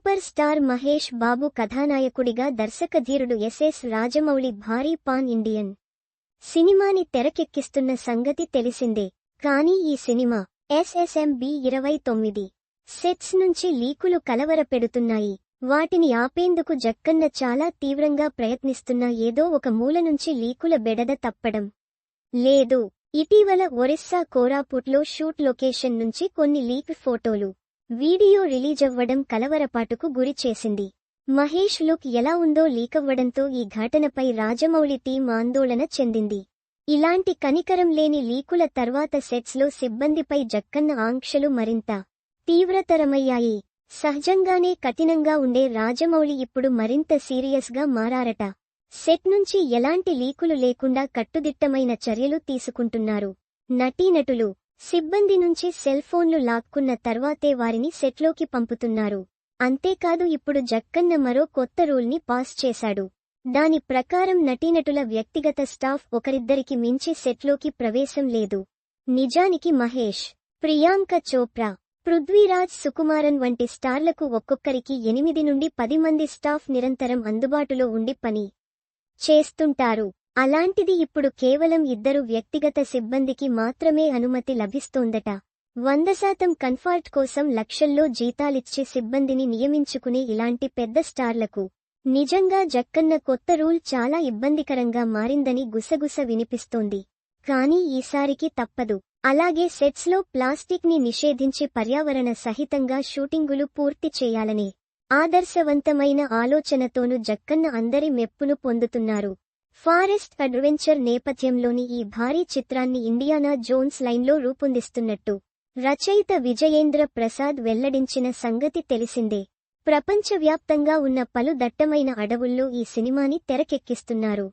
Super star Mahesh Babu కథానాయకుడిగా దర్శకధీరుడు yes Rajamouli భారీ pan Indian సినిమాని తెరకెక్కిస్తున్న సంగతి తెలిసిందే. కానీ ఈ సినిమా SSMB 29 సెట్స్ నుంచి లీకులు కలవరపెడుతున్నాయి. వాటిని ఆపేందుకు జక్కన్న చాలా తీవ్రంగా ప్రయత్నిస్తున్నా ఏదో ఒక మూల నుంచి లీకుల బెడద తప్పడం లేదు. ఇటీవల ఒరిస్సా కోరాపుట్లో షూట్ లొకేషన్ నుంచి కొన్ని లీక్ ఫోటోలు, వీడియో రిలీజవ్వడం కలవరపాటుకు గురి చేసింది. మహేష్ లుక్ ఎలా ఉందో లీకవ్వడంతో ఈ ఘటనపై రాజమౌళి టీం ఆందోళన చెందింది. ఇలాంటి కనికరం లేని లీకుల తర్వాత సెట్స్లో సిబ్బందిపై జక్కన్న ఆంక్షలు మరింత తీవ్రతరమయ్యాయి. సహజంగానే కఠినంగా ఉండే రాజమౌళి ఇప్పుడు మరింత సీరియస్గా మారారట. సెట్ నుంచి ఎలాంటి లీకులు లేకుండా కట్టుదిట్టమైన చర్యలు తీసుకుంటున్నారు. నటీనటులు, సిబ్బంది నుంచి సెల్ ఫోన్లు లాక్కున్న తర్వాతే వారిని సెట్లోకి పంపుతున్నారు. అంతేకాదు ఇప్పుడు జక్కన్న మరో కొత్త రూల్ని పాస్ చేశాడు. దాని ప్రకారం నటీనటుల వ్యక్తిగత స్టాఫ్ ఒకరిద్దరికి మించి సెట్లోకి ప్రవేశం లేదు. నిజానికి మహేష్, ప్రియాంక చోప్రా, పృథ్వీరాజ్ సుకుమారన్ వంటి స్టార్లకు ఒక్కొక్కరికి 8 నుండి 10 మంది స్టాఫ్ నిరంతరం అందుబాటులో ఉండి పని చేస్తుంటారు. అలాంటిది ఇప్పుడు కేవలం 2 వ్యక్తిగత సిబ్బందికి మాత్రమే అనుమతి లభిస్తోందట. 100% కంఫర్ట్ కోసం లక్షల్లో జీతాలిచ్చి సిబ్బందిని నియమించుకునే ఇలాంటి పెద్ద స్టార్లకు నిజంగా జక్కన్న కొత్త రూల్ చాలా ఇబ్బందికరంగా మారిందని గుసగుస వినిపిస్తోంది. కానీ ఈసారికి తప్పదు. అలాగే సెట్స్లో ప్లాస్టిక్ ని నిషేధించి పర్యావరణ సహితంగా షూటింగులు పూర్తి చేయాలనే ఆదర్శవంతమైన ఆలోచనతోనూ జక్కన్న అందరి మెప్పును పొందుతున్నారు. ఫారెస్ట్ అడ్వెంచర్ నేపథ్యంలోని ఈ భారీ చిత్రాన్ని ఇండియానా జోన్స్ లైన్లో రూపొందిస్తున్నట్టు రచయిత విజయేంద్ర ప్రసాద్ వెల్లడించిన సంగతి తెలిసిందే. ప్రపంచవ్యాప్తంగా ఉన్న పలు దట్టమైన అడవుల్లో ఈ సినిమాని తెరకెక్కిస్తున్నారు.